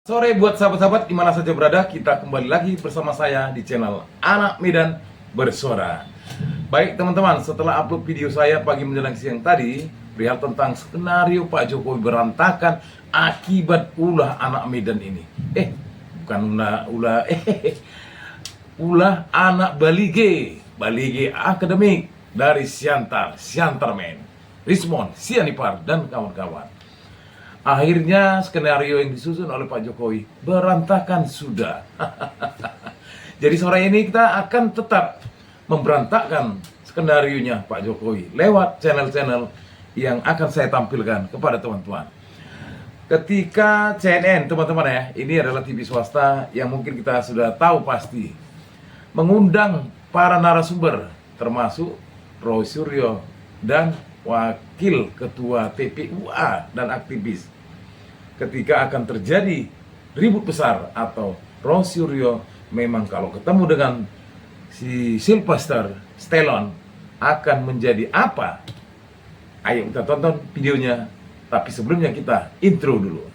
Sore buat sahabat-sahabat dimana saja berada, kita kembali lagi bersama saya di channel Anak Medan Bersuara. Baik teman-teman, setelah upload video saya pagi menjelang siang tadi perihal tentang skenario Pak Jokowi berantakan akibat ulah anak Medan ini. Bukan ulah anak Balige akademik dari Siantarmen, Rismon, Sianipar, dan kawan-kawan. Akhirnya skenario yang disusun oleh Pak Jokowi berantakan sudah. Jadi sore ini kita akan tetap memberantakkan skenarionya Pak Jokowi lewat channel-channel yang akan saya tampilkan kepada teman-teman. Ketika CNN, teman-teman ya, ini adalah TV swasta yang mungkin kita sudah tahu pasti, mengundang para narasumber termasuk Roy Suryo dan Wakil Ketua TPUA dan aktivis. Ketika akan terjadi ribut besar atau Roy Suryo memang kalau ketemu dengan si Sylvester Stallone akan menjadi apa? Ayo kita tonton videonya. Tapi sebelumnya kita intro dulu.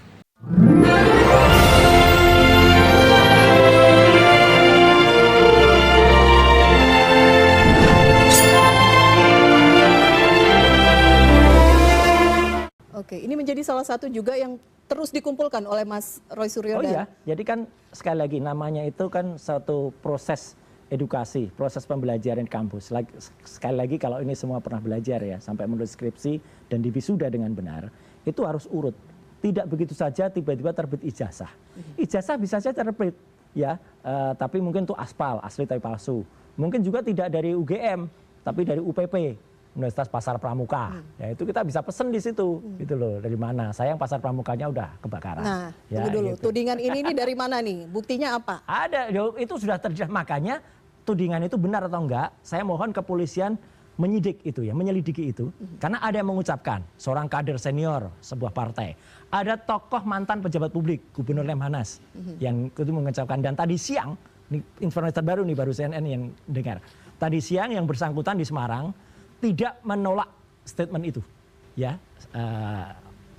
Oke, ini menjadi salah satu juga yang terus dikumpulkan oleh Mas Roy Suryo. Oh iya, jadi kan sekali lagi namanya itu kan satu proses edukasi, proses pembelajaran di kampus. Sekali lagi kalau ini semua pernah belajar ya, sampai menulis skripsi dan diwisuda dengan benar, itu harus urut. Tidak begitu saja tiba-tiba terbit ijazah. Ijazah bisa saja terbit ya, tapi mungkin itu aspal, asli tapi palsu. Mungkin juga tidak dari UGM, tapi dari UPP. Universitas Pasar Pramuka, ya itu kita bisa pesen di situ, gitu loh, dari mana. Sayang Pasar Pramukanya udah kebakaran. Nah, ya, tunggu dulu, gitu. Tudingan ini dari mana nih? Buktinya apa? Ada, itu sudah terjadi, makanya tudingan itu benar atau enggak, saya mohon kepolisian menyidik itu ya, menyelidiki itu. Karena ada yang mengucapkan, seorang kader senior sebuah partai, ada tokoh mantan pejabat publik, Gubernur Lemhanas, yang itu mengucapkan, dan tadi siang, ini informasi terbaru nih, baru CNN yang dengar, tadi siang yang bersangkutan di Semarang, tidak menolak statement itu, ya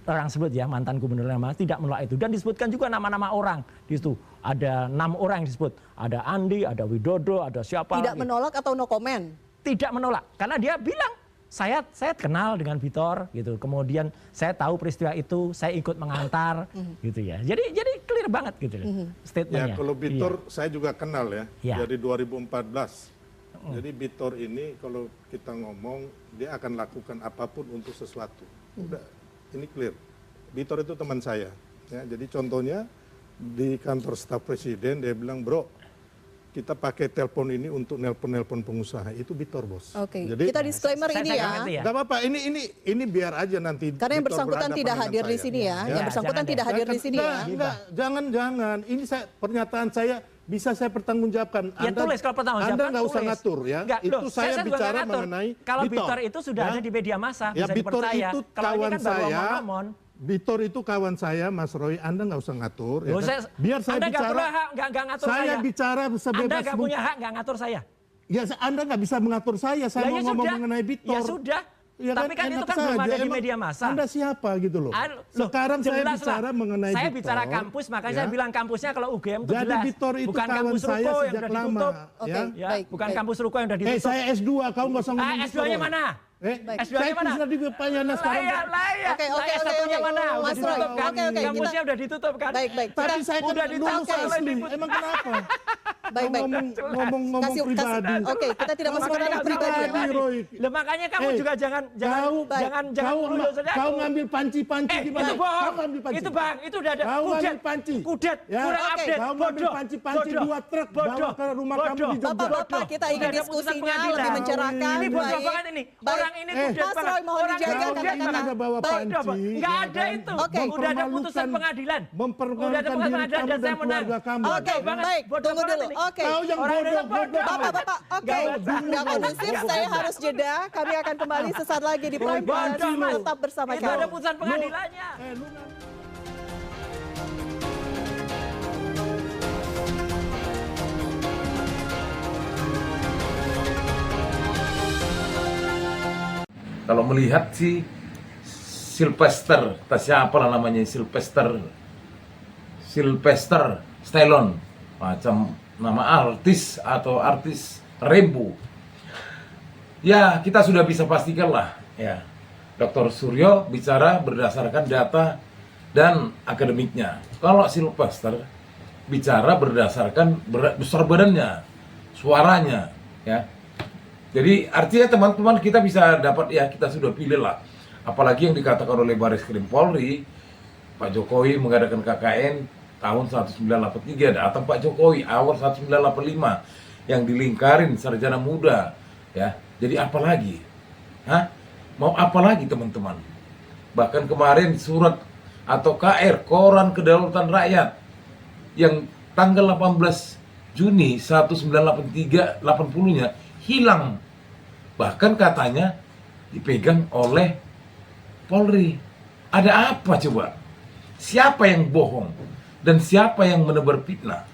orang sebut ya mantan gubernur Lemhanas tidak menolak itu, dan disebutkan juga nama-nama orang di situ, ada 6 orang yang disebut, ada Andi, ada Widodo, ada siapa? Tidak menolak atau no comment? Tidak menolak, karena dia bilang saya kenal dengan Vitor gitu, kemudian saya tahu peristiwa itu, saya ikut mengantar gitu ya, jadi clear banget gitu statementnya. Ya kalau Vitor saya juga kenal ya, dari 2014. Jadi Vitor ini kalau kita ngomong dia akan lakukan apapun untuk sesuatu. Udah, ini clear. Vitor itu teman saya. Ya, jadi contohnya di kantor staf presiden dia bilang, bro, kita pakai telepon ini untuk nelpon pengusaha. Itu Vitor, bos. Oke, jadi, kita disclaimer ini ya. Gak apa-apa, ini biar aja nanti. Karena yang bersangkutan tidak hadir di sini ya. Yang bersangkutan tidak hadir di sini ya. Jangan. Ini pernyataan saya bisa saya pertanggungjawabkan. Ya tulis kalau pertanggungjawabkan. Anda nggak usah ngatur ya. Enggak, itu saya bicara mengenai kalau Vitor itu sudah ada di media massa, ya, bisa Vitor dipercaya. itu Kalau kawan ini kan baru saya. omong-omong. Vitor itu kawan saya, Mas Roy. Anda nggak usah ngatur. Loh, Ya kan? Biar saya Anda bicara. nggak ngatur saya bicara sebebas. Anda nggak punya hak nggak ngatur saya. Ya, Anda nggak bisa mengatur saya. Saya mau ngomong mengenai Vitor. Ya sudah. Ya tapi kan itu kan belum ada di media massa. Anda siapa gitu loh? Sekarang saya bicara mengenai saya Vitor. bicara kampus, makanya saya bilang kampusnya kalau UGM itu jadi jelas. Vitor itu bukan kawan kampus saya Ruko yang sejak udah lama. ditutup. Ya? Baik, bukan baik. kampus Ruko yang udah ditutup. Saya S2, kau nggak usah ngomong S2-nya mana? S2-nya mana? Saya itu Payana sekarang. Oke. Oke. Mana? Udah Mas Roy, ditutup kan? oke. Kampusnya udah ditutup kan? Baik. Tapi saya kan udah lulus ditutup asli. oleh Emang kenapa? Baik. Ngomong pribadi. Oke, kita tidak masuk ke ranah pribadi ya. Roy. Lah makanya kamu juga jangan Kau ngambil panci-panci di mana? Itu bohong. Kau ngambil panci. Itu Bang, itu udah ada. Kau ngambil panci. Kudet, kurang update. Kau ngambil panci-panci 2 truk bawa ke rumah kamu di Jogja. Bapak-bapak, kita ingin diskusinya lebih mencerahkan. Ini bodoh banget ini. Orang ini kudet Mas banget. Roy, mohon dijaga kata-kata. Ada bawa panci. Enggak ada itu. Udah ada putusan pengadilan. Udah ada putusan pengadilan dan saya menang. Oke, baik. Tunggu dulu. Oke. Kau yang bodoh. Bapak-bapak, oke. Nggak kondusif, saya harus jeda. Kami akan kembali sesaat lagi di Prime News. Tetap bersama Itu ada kami. putusan pengadilannya. Kalau melihat si Sylvester, siapa lah namanya, Sylvester Sylvester Stallone, macam nama artis atau artis Rembo. Ya, kita sudah bisa pastikan lah, ya. Dr. Suryo bicara berdasarkan data dan akademiknya. Kalau Sylvester bicara berdasarkan besar badannya, suaranya, ya. Jadi artinya teman-teman kita bisa dapat, ya kita sudah pilih lah. Apalagi yang dikatakan oleh Bareskrim Polri, Pak Jokowi mengadakan KKN tahun 1983, datang Pak Jokowi awal 1985 yang dilingkarin sarjana muda, ya. Jadi apa lagi? Hah? Mau apa lagi teman-teman? Bahkan kemarin surat atau KR, Koran Kedaulatan Rakyat, yang tanggal 18 Juni 1983 80-nya hilang. Bahkan katanya dipegang oleh Polri. Ada apa coba? Siapa yang bohong dan siapa yang menebar fitnah?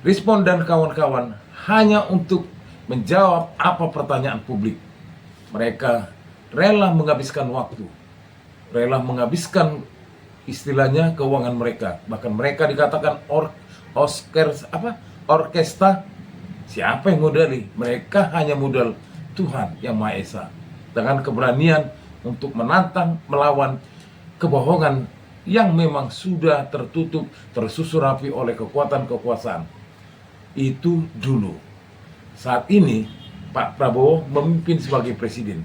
Rismon dan kawan-kawan hanya untuk menjawab apa pertanyaan publik. Mereka rela menghabiskan waktu, rela menghabiskan istilahnya keuangan mereka. Bahkan mereka dikatakan orkestra. Siapa yang modali? Mereka hanya modal Tuhan Yang Maha Esa. Dengan keberanian untuk menantang, melawan kebohongan yang memang sudah tertutup, tersusun rapi oleh kekuatan kekuasaan. Itu dulu. Saat ini Pak Prabowo memimpin sebagai presiden.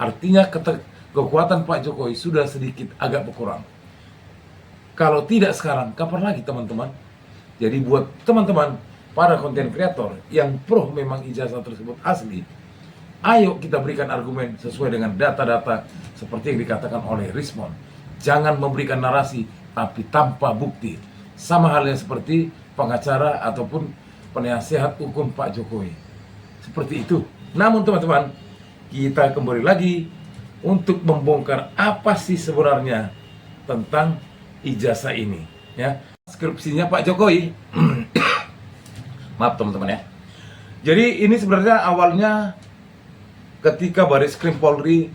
Artinya kekuatan Pak Jokowi sudah sedikit agak berkurang. Kalau tidak sekarang, kapan lagi teman-teman? Jadi buat teman-teman para konten kreator yang pro memang ijazah tersebut asli, ayo kita berikan argumen sesuai dengan data-data seperti yang dikatakan oleh Rismon. Jangan memberikan narasi tapi tanpa bukti. Sama halnya seperti pengacara ataupun penasihat hukum Pak Jokowi. Seperti itu. Namun teman-teman, kita kembali lagi untuk membongkar apa sih sebenarnya tentang ijazah ini, ya. Skripsinya Pak Jokowi. Maaf teman-teman ya. Jadi ini sebenarnya awalnya ketika Bareskrim Polri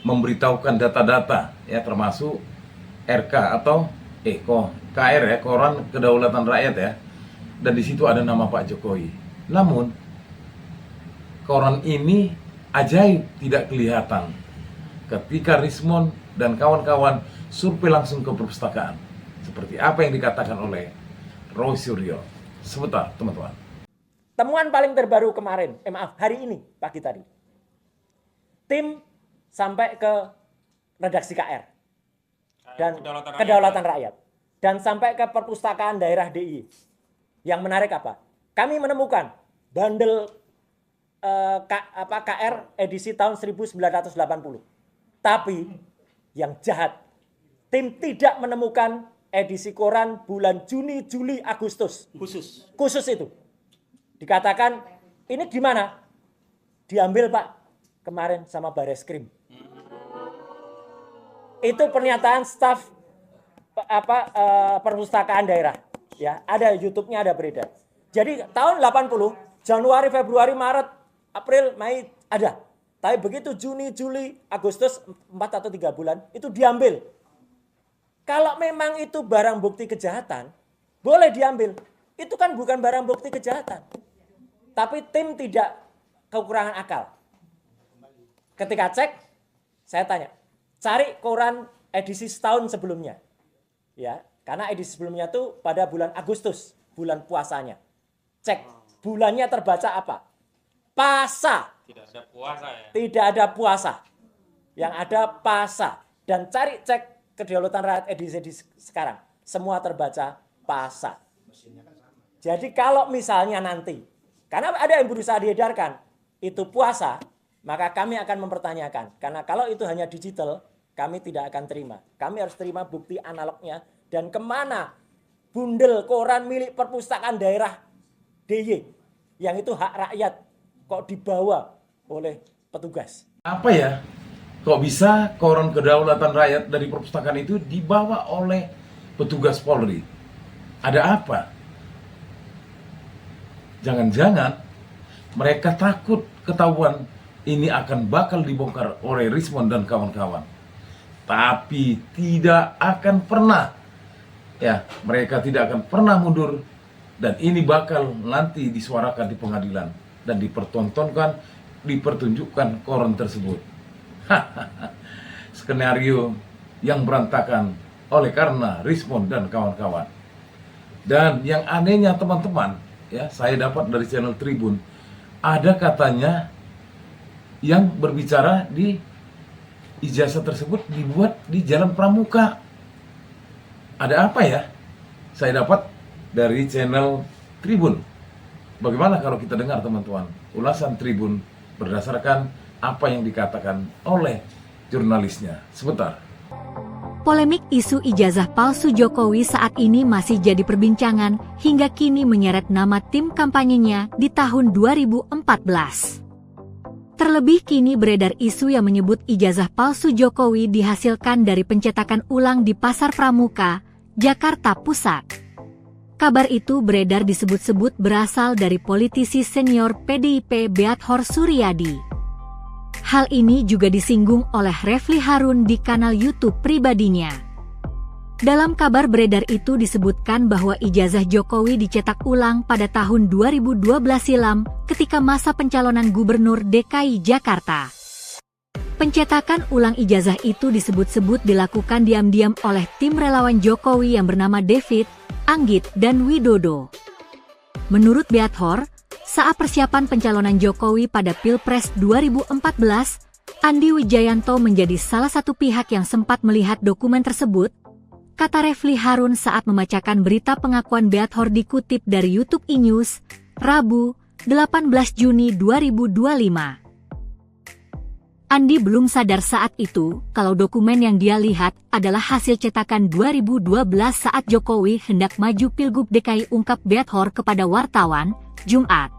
memberitahukan data-data, ya, termasuk RK atau KR, ya, Koran Kedaulatan Rakyat, ya. Dan di situ ada nama Pak Jokowi. Namun koran ini ajaib tidak kelihatan ketika Rismon dan kawan-kawan survei langsung ke perpustakaan. Seperti apa yang dikatakan oleh Roy Suryo. Sebentar teman-teman. Temuan paling terbaru kemarin, hari ini, pagi tadi. Tim sampai ke redaksi KR dan Kedaulatan Rakyat. Dan sampai ke perpustakaan daerah DIY. Yang menarik apa? Kami menemukan bandel KR edisi tahun 1980. Tapi yang jahat, tim tidak menemukan edisi koran bulan Juni, Juli, Agustus. Khusus itu. Dikatakan, ini gimana? Diambil Pak, kemarin sama Bareskrim. Itu pernyataan staf perpustakaan daerah. Ya, ada YouTube-nya, ada beredar. Jadi tahun 80, Januari, Februari, Maret, April, Mei ada. Tapi begitu Juni, Juli, Agustus 4 atau 3 bulan itu diambil. Kalau memang itu barang bukti kejahatan, boleh diambil. Itu kan bukan barang bukti kejahatan. Tapi tim tidak kekurangan akal. Ketika cek, saya tanya, cari koran edisi setahun sebelumnya. Ya, karena edisi sebelumnya itu pada bulan Agustus, bulan puasanya. Cek, bulannya terbaca apa? Pasa. Tidak ada puasa ya? Tidak ada puasa. Yang ada pasa. Dan cari cek Kedaulatan Rakyat edisi sekarang. Semua terbaca pasa. Jadi kalau misalnya nanti, karena ada yang berusaha diedarkan, itu puasa, maka kami akan mempertanyakan. Karena kalau itu hanya digital, kami tidak akan terima. Kami harus terima bukti analognya. Dan kemana bundel koran milik perpustakaan daerah DIY, yang itu hak rakyat, kok dibawa oleh petugas. Apa ya? Kok bisa koran Kedaulatan Rakyat dari perpustakaan itu dibawa oleh petugas Polri? Ada apa? Jangan-jangan mereka takut ketahuan ini akan bakal dibongkar oleh Rismon dan kawan-kawan. Tapi tidak akan pernah ya, mereka tidak akan pernah mundur, dan ini bakal nanti disuarakan di pengadilan dan dipertunjukkan koran tersebut. Skenario yang berantakan oleh karena Rismond dan kawan-kawan. Dan yang anehnya teman-teman, ya, saya dapat dari channel Tribun, ada katanya yang berbicara di ijazah tersebut dibuat di Jalan Pramuka. Ada apa ya? Saya dapat dari channel Tribun. Bagaimana kalau kita dengar teman-teman ulasan Tribun berdasarkan apa yang dikatakan oleh jurnalisnya. Sebentar. Polemik isu ijazah palsu Jokowi saat ini masih jadi perbincangan hingga kini menyeret nama tim kampanyenya di tahun 2014. Terlebih kini beredar isu yang menyebut ijazah palsu Jokowi dihasilkan dari pencetakan ulang di Pasar Pramuka, Jakarta Pusat. Kabar itu beredar disebut-sebut berasal dari politisi senior PDIP Beathor Suryadi. Hal ini juga disinggung oleh Refly Harun di kanal YouTube pribadinya. Dalam kabar beredar itu disebutkan bahwa ijazah Jokowi dicetak ulang pada tahun 2012 silam ketika masa pencalonan Gubernur DKI Jakarta. Pencetakan ulang ijazah itu disebut-sebut dilakukan diam-diam oleh tim relawan Jokowi yang bernama David, Anggit, dan Widodo. Menurut Beathor, saat persiapan pencalonan Jokowi pada Pilpres 2014, Andi Wijayanto menjadi salah satu pihak yang sempat melihat dokumen tersebut, kata Refly Harun saat membacakan berita pengakuan Beathor dikutip dari YouTube e-News, Rabu, 18 Juni 2025. Andi belum sadar saat itu kalau dokumen yang dia lihat adalah hasil cetakan 2012 saat Jokowi hendak maju Pilgub DKI, ungkap Beathor kepada wartawan, Jumat.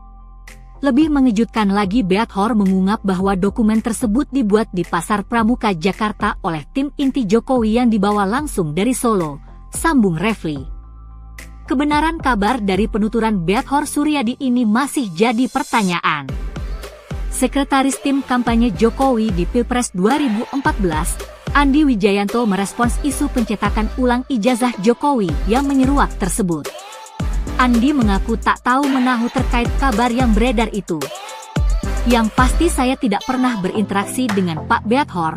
Lebih mengejutkan lagi, Beathor mengungkap bahwa dokumen tersebut dibuat di Pasar Pramuka, Jakarta oleh tim inti Jokowi yang dibawa langsung dari Solo, sambung Refly. Kebenaran kabar dari penuturan Beathor Suryadi ini masih jadi pertanyaan. Sekretaris tim kampanye Jokowi di Pilpres 2014, Andi Wijayanto merespons isu pencetakan ulang ijazah Jokowi yang menyeruak tersebut. Andi mengaku tak tahu menahu terkait kabar yang beredar itu. Yang pasti saya tidak pernah berinteraksi dengan Pak Beathor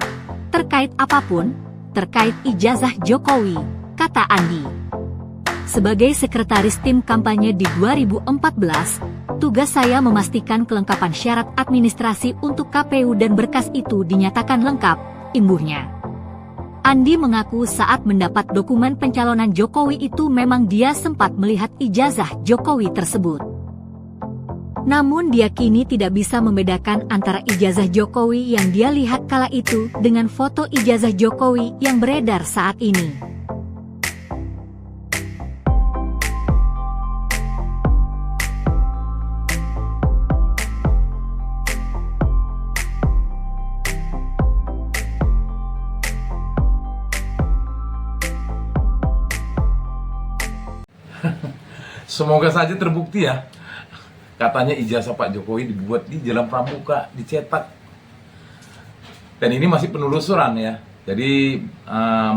terkait apapun, terkait ijazah Jokowi, kata Andi. Sebagai sekretaris tim kampanye di 2014, tugas saya memastikan kelengkapan syarat administrasi untuk KPU dan berkas itu dinyatakan lengkap, imbuhnya. Andi mengaku saat mendapat dokumen pencalonan Jokowi itu memang dia sempat melihat ijazah Jokowi tersebut. Namun dia kini tidak bisa membedakan antara ijazah Jokowi yang dia lihat kala itu dengan foto ijazah Jokowi yang beredar saat ini. Semoga saja terbukti ya. Katanya ijazah Pak Jokowi dibuat di Jalan Pramuka, dicetak. Dan ini masih penelusuran ya. Jadi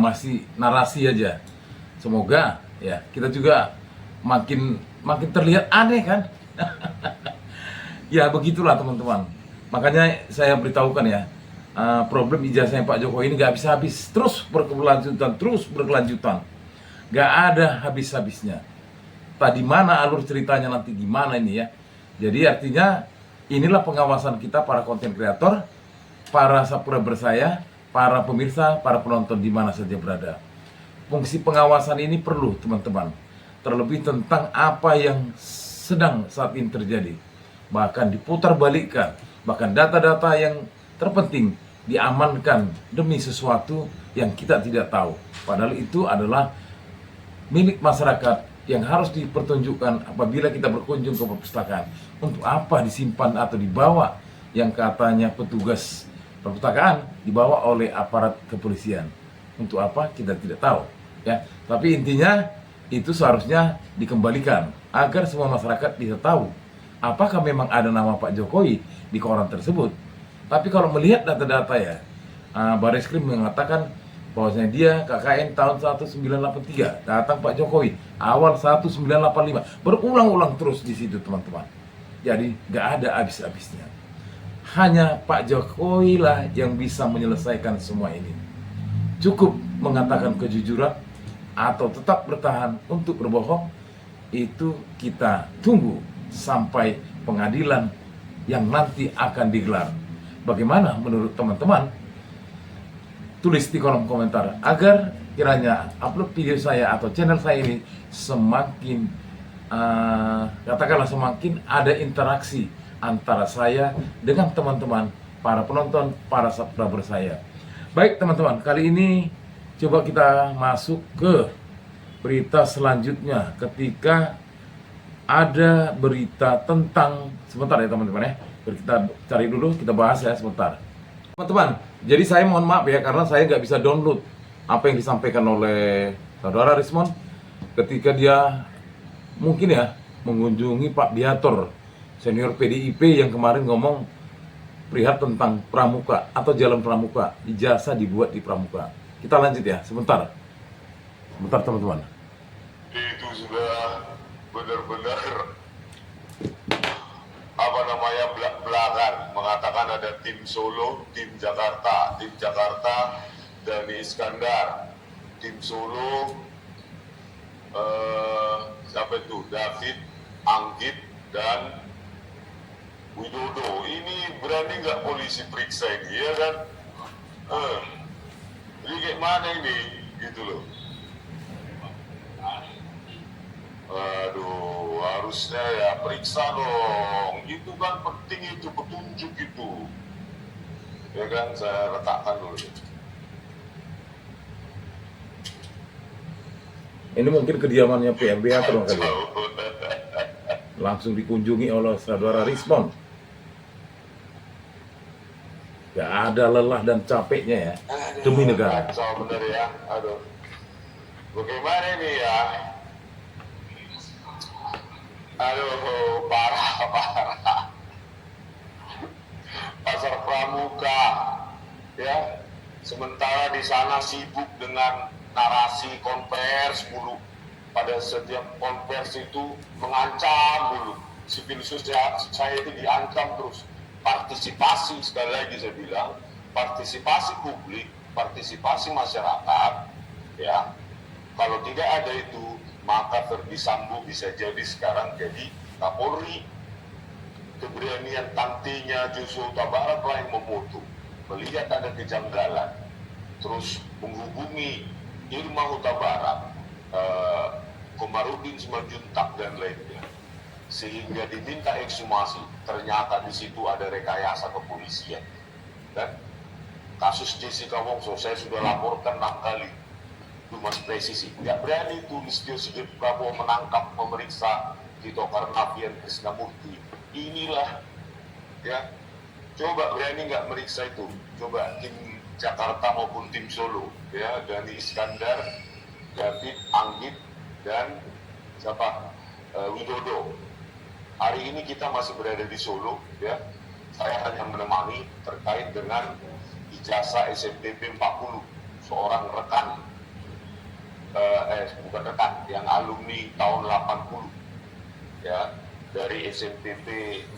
masih narasi aja. Semoga ya kita juga makin terlihat aneh kan. Ya begitulah teman-teman. Makanya saya beritahukan ya, problem ijazahnya Pak Jokowi ini gak habis-habis, terus berkelanjutan. Gak ada habis-habisnya. Tadi mana alur ceritanya nanti gimana ini ya. Jadi artinya inilah pengawasan kita para konten kreator, para sapura bersaya, para pemirsa, para penonton di mana saja berada. Fungsi pengawasan ini perlu teman-teman. Terlebih tentang apa yang sedang saat ini terjadi. Bahkan diputar balikkan, bahkan data-data yang terpenting diamankan demi sesuatu yang kita tidak tahu. Padahal itu adalah milik masyarakat yang harus dipertunjukkan apabila kita berkunjung ke perpustakaan. Untuk apa disimpan atau dibawa yang katanya petugas perpustakaan dibawa oleh aparat kepolisian? Untuk apa kita tidak tahu ya. Tapi intinya itu seharusnya dikembalikan agar semua masyarakat bisa tahu apakah memang ada nama Pak Jokowi di koran tersebut. Tapi kalau melihat data-data ya, Barreskrim mengatakan bahwasanya dia KKN tahun 1983, datang Pak Jokowi awal 1985, berulang-ulang terus di situ teman-teman. Jadi nggak ada habis-habisnya. Hanya Pak Jokowi lah yang bisa menyelesaikan semua ini. Cukup mengatakan kejujuran atau tetap bertahan untuk berbohong, itu kita tunggu sampai pengadilan yang nanti akan digelar. Bagaimana menurut teman-teman? Tulis di kolom komentar agar kiranya upload video saya atau channel saya ini semakin katakanlah semakin ada interaksi antara saya dengan teman-teman, para penonton, para subscriber saya. Baik teman-teman, kali ini coba kita masuk ke berita selanjutnya ketika ada berita tentang, sebentar ya teman-teman ya, kita cari dulu, kita bahas ya sebentar. Teman-teman, jadi saya mohon maaf ya karena saya nggak bisa download apa yang disampaikan oleh saudara Rismon ketika dia mungkin ya mengunjungi Pak Biator, senior PDIP yang kemarin ngomong perihal tentang Pramuka atau Jalan Pramuka, ijazah dibuat di Pramuka. Kita lanjut ya, sebentar teman-teman. Itu sudah benar-benar belak-belakan mengatakan ada tim Solo, tim Jakarta Dhani Iskandar, tim Solo siapa itu, David, Anggit dan Widodo. Ini berani nggak polisi periksa ini ya kan? Ini kayak mana ini gitu loh. Aduh, harusnya ya periksa dong. Itu kan penting, itu petunjuk itu. Ya kan, saya letakkan dulu. Ini mungkin kediamannya PMB atau kali ya? Langsung dikunjungi oleh saudara Rismon. Gak ada lelah dan capeknya ya, demi negara. Kacau bener ya, aduh. Bagaimana ini ya? Aduh, parah. Pasar Pramuka, ya. Sementara di sana sibuk dengan narasi konvers dulu. Pada setiap konvers itu mengancam dulu. Sipil sosial saya itu diancam terus. Partisipasi, sekali lagi saya bilang, partisipasi publik, partisipasi masyarakat, ya. Kalau tidak ada itu, maka Ferdi Sambo bisa jadi sekarang jadi Kapolri. Keberanian tantinya Joshua Huta Barat lah yang memoto, melihat ada kejanggalan, terus menghubungi Irma Huta Barat, Komarudin Simanjuntak dan lainnya, sehingga diminta ekshumasi. Ternyata di situ ada rekayasa kepolisian. Dan kasus Jessica Wongso saya sudah laporkan 6 kali. Mas presisi, nggak berani itu Listio Sigit Prabowo menangkap, memeriksa Tito Karnavian Krisnamurti. Inilah, ya, coba berani nggak meriksa itu? Coba tim Jakarta maupun tim Solo, ya, Dhani Iskandar, David, Anggit, dan siapa? Widodo. Hari ini kita masih berada di Solo, ya. Saya hanya menemani terkait dengan ijazah SMPP 40 seorang rekan. Bukan rekan, yang alumni tahun 80 ya, dari SMPP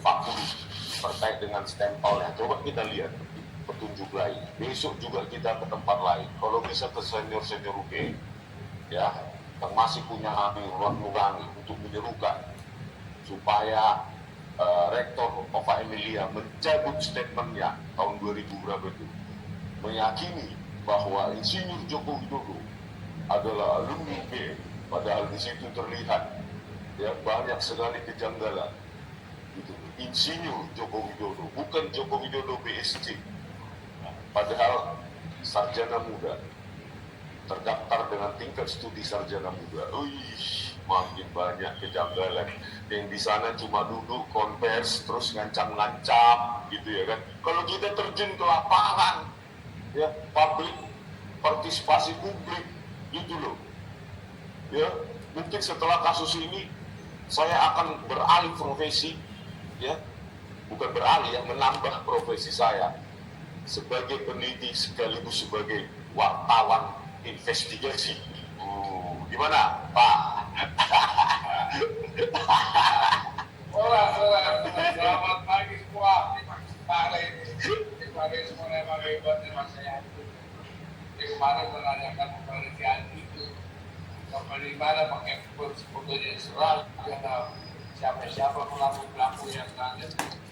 40 terkait dengan stempelnya. Coba kita lihat petunjuk lain. Besok juga kita ke tempat lain. Kalau bisa ke senior-senior UGM ya, yang masih punya hati nurani untuk menyerukan supaya Rektor Ova Emilia mencabut statementnya tahun 2000 berapa itu, meyakini bahwa Insinyur Joko Widodo adalah alumni UGM, padahal di situ terlihat ya banyak sekali kejanggalan. Gitu. Insinyur Joko Widodo, bukan Joko Widodo BSc, padahal sarjana muda, terdaftar dengan tingkat studi sarjana muda. Makin banyak kejanggalan. Yang di sana cuma duduk konvers terus ngancam-ngancam, gitu ya kan. Kalau kita terjun ke lapangan, ya publik, partisipasi publik, gitu loh. Ya, mungkin setelah kasus ini saya akan beralih profesi, ya. Bukan beralih, ya, menambah profesi saya sebagai peneliti sekaligus sebagai wartawan investigasi. Gimana, Pak? Selamat pagi semua. Terima kasih semua yang hebat dengan saya. Kemarin menanyakan kepada si Andi itu di mana pakai fotonya Israel, karena siapa pelaku yang ada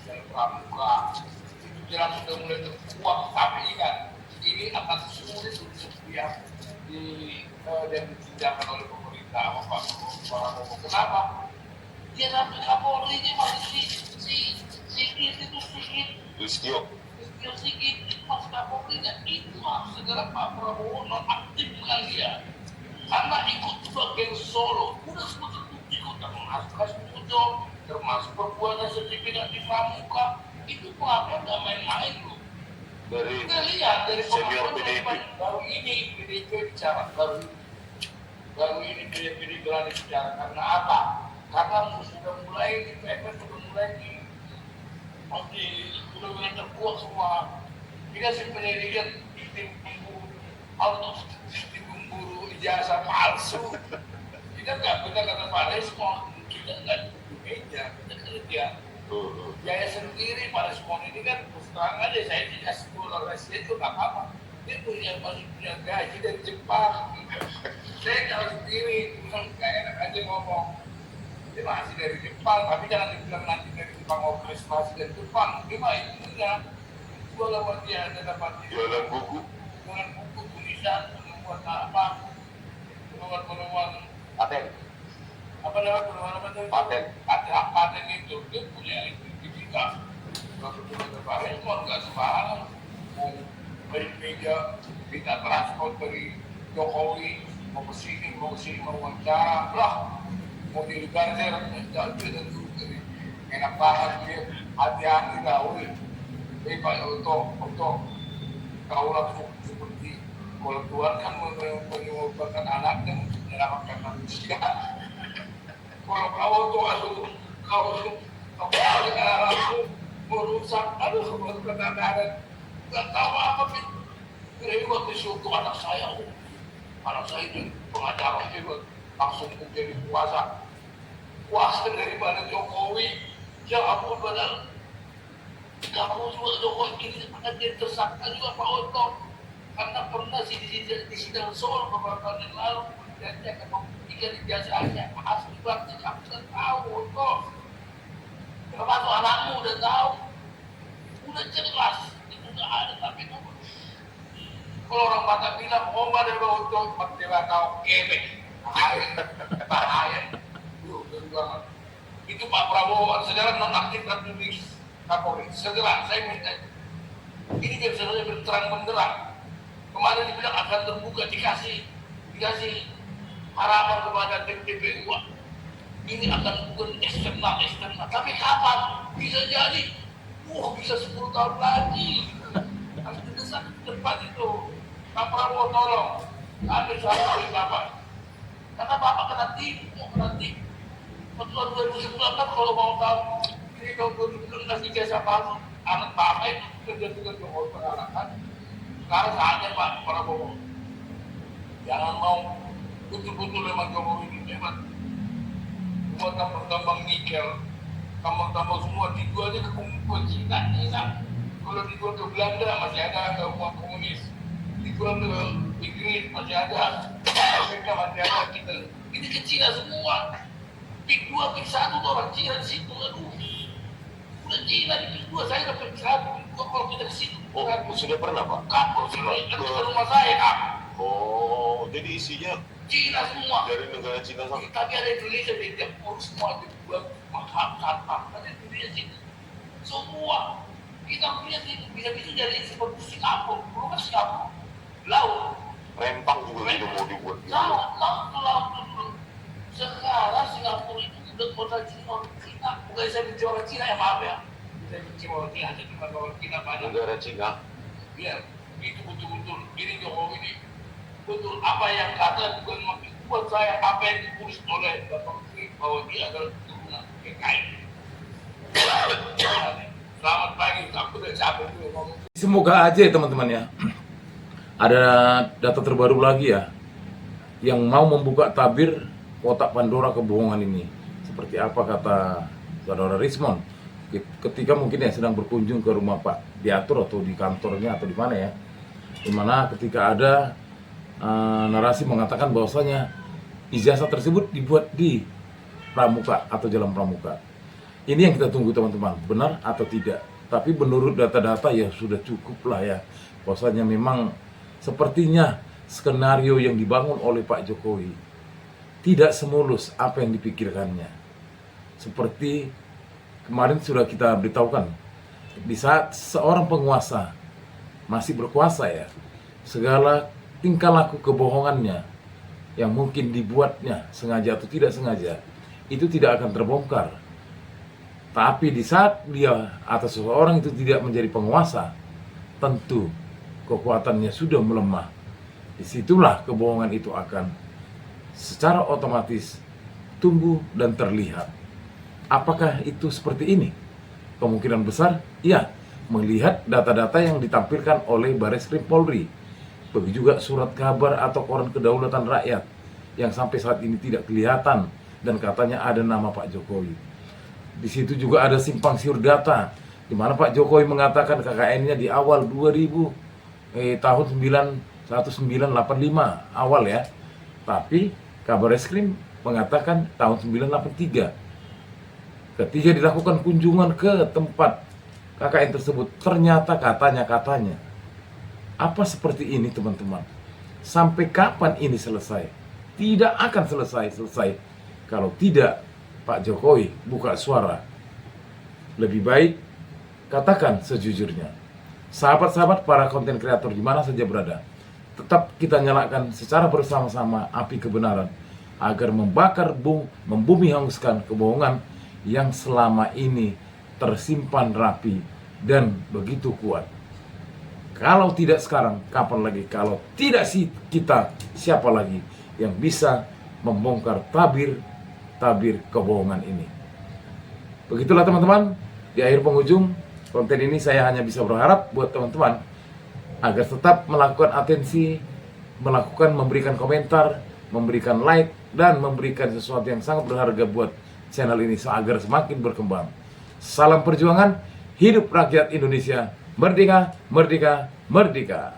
dari pramuka itu jelas sudah mulai terkuat. Tapi ingat, ini akan sulit untuk dia dan ditindakan oleh pemerintah apa Pak. Kenapa? Dia sampai Kapolri ini masih Sigit itu Listio Sigit masih Kapolri, dan itu harus segera Pak Prabowo nonaktif dengan dia. Karena ikut bagian Solo, udah semua terbukti kok, termasuk Kasmudo, termasuk perbuatan sertifikat di Pramuka, itu pelakuan nggak main-main loh. Kita lihat dari senior PDIP. baru ini PDIP bicara, baru ini PDIP berani bicara. Karena apa? Karena sudah mulai di PFN, sudah mulai sudah mulai terkuat semua. Kita sih penyelidikan tim pemburu ijazah palsu. Kita nggak benar kata Pak Desmond, kita nggak di meja, kita kerja. Saya sendiri Pak Desmond ini kan terang aja, saya tidak sekolah rahasia itu nggak apa-apa. Dia masih punya gaji dari Jepang. Saya kalau sendiri, nggak enak aja ngomong. Dia masih dari Jepang, tapi jangan dibilang nanti dari Jepang mau prestasi dari Jepang. Dia mah ilmunya. Jual sama dia, ada dapat jualan buku tulisan, penemuan apa, penemuan paten apa namanya penemuan itu? Paten itu dia punya sertifikat. Kalau punya Pak Raymond nggak sembarangan. Dari meja minta transport dari Jokowi mau kesini mau wawancara lah, mau di Gazer jadi dan dari enak banget dia, hati-hati lah udah. Jadi Pak untuk kau langsung seperti kalau Tuhan kan menyebabkan anaknya menyelamatkan manusia. Kalau kau langsung merusak, merusak anak, nggak tahu apa sih. Jadi waktu itu anak saya itu pengacara hebat, langsung menjadi kuasa dari mana Jokowi. Ya ampun, padahal kamu juga Jokowi ini akan jadi tersangka juga Pak Oto, karena pernah di sidang Solo beberapa tahun yang lalu dan dia akan membuktikan ijazahnya asli berarti kamu sudah tahu Oto, termasuk anakmu udah tahu, udah jelas itu nggak ada. Tapi kalau orang Batak bilang ada Oto dia tahu kebek bahaya itu Pak Prabowo segera nonaktifkan diri Kapolri, segera saya minta ini biar saya berterang benderang. Kemarin dibilang akan terbuka, dikasih harapan kepada TPU. Ini akan bukan eksternal, tapi kapan? Bisa jadi, bisa 10 tahun lagi. Harus didesak ke depan itu. Pak Prabowo tolong, ambil saran dari Bapak. Karena Bapak kena tipu. Tahun 2019 kalau mau tahu, ini tahun 2019 ijazah palsu, anak Bapak itu kerja-kerja Jokowi pengarahan. Sekarang saatnya Pak Prabowo, jangan mau betul-betul memang Jokowi ini hebat. Semua tambang nikel, tambang semua dijualnya ke Cina. Kalau dijual ke Belanda masih ada uang komunis, dijual ke Inggris masih ada, Amerika masih ada, kita ini ke Cina semua. Pik 2, Pik 1 tuh orang Cina di situ, aduh. Udah Cina di Pik 2, saya dapat 1, Pik 2 kalau kita ke situ. Oh, sudah pernah Pak? Kapal sudah, itu ke rumah saya, Kak. Oh, jadi isinya Cina semua. dari negara Cina sama? Tapi ada Indonesia, di tiap urus semua dibuat mahal, ada Indonesia situ. Semua. Kita punya situ, bisa-bisa jadi seperti Singapura. Dulu kan Singapura, laut. Rempang juga gitu mau dibuat. Laut dulu. Sekarang Singapura itu udah kota Cina. Bukan saya benci orang Cina ya, maaf ya. Saya benci orang Cina, jadi orang Cina banyak. Negara Cina? Iya, itu betul-betul. Ini Jokowi ini betul apa yang kata bukan makin buat saya, apa yang ditulis oleh Bapak Menteri bahwa dia adalah keturunan PKI. Selamat pagi, aku udah capek dulu ngomong. Semoga aja ya teman-teman ya, Ada data terbaru lagi ya, yang mau membuka tabir kotak Pandora kebohongan ini. Seperti apa kata saudara Rismond ketika mungkin ya sedang berkunjung ke rumah Pak Diatur atau di kantornya atau di mana ya, dimana ketika ada narasi mengatakan bahwasanya ijazah tersebut dibuat di Pramuka atau Jalan Pramuka. Ini yang kita tunggu teman-teman, benar atau tidak. Tapi menurut data-data ya sudah cukup lah ya, bahwasanya memang sepertinya skenario yang dibangun oleh Pak Jokowi tidak semulus apa yang dipikirkannya. Seperti kemarin sudah kita beritahukan, di saat seorang penguasa masih berkuasa ya, segala tingkah laku kebohongannya yang mungkin dibuatnya sengaja atau tidak sengaja itu tidak akan terbongkar. Tapi di saat dia atau seseorang itu tidak menjadi penguasa, tentu kekuatannya sudah melemah. Disitulah kebohongan itu akan secara otomatis tumbuh dan terlihat. Apakah itu seperti ini? Kemungkinan besar, ya, melihat data-data yang ditampilkan oleh Bareskrim Polri. Begitu juga surat kabar atau koran kedaulatan rakyat yang sampai saat ini tidak kelihatan dan katanya ada nama Pak Jokowi. Di situ juga ada simpang siur data di mana Pak Jokowi mengatakan KKN-nya di awal tahun 1985 awal ya. Tapi Kabar Eskrim mengatakan tahun 1983. Ketika dilakukan kunjungan ke tempat KKN tersebut, ternyata katanya apa seperti ini teman-teman? Sampai kapan ini selesai? Tidak akan selesai kalau tidak Pak Jokowi buka suara. Lebih baik katakan sejujurnya. Sahabat-sahabat para konten kreator di mana saja berada, tetap kita nyalakan secara bersama-sama api kebenaran agar membakar membumi hanguskan kebohongan yang selama ini tersimpan rapi dan begitu kuat. Kalau tidak sekarang, kapan lagi? Kalau tidak kita, siapa lagi yang bisa membongkar tabir kebohongan ini? Begitulah teman-teman, di akhir penghujung konten ini saya hanya bisa berharap buat teman-teman agar tetap melakukan atensi, memberikan komentar, memberikan like, dan memberikan sesuatu yang sangat berharga buat channel ini agar semakin berkembang. Salam perjuangan, hidup rakyat Indonesia, merdeka, merdeka, merdeka.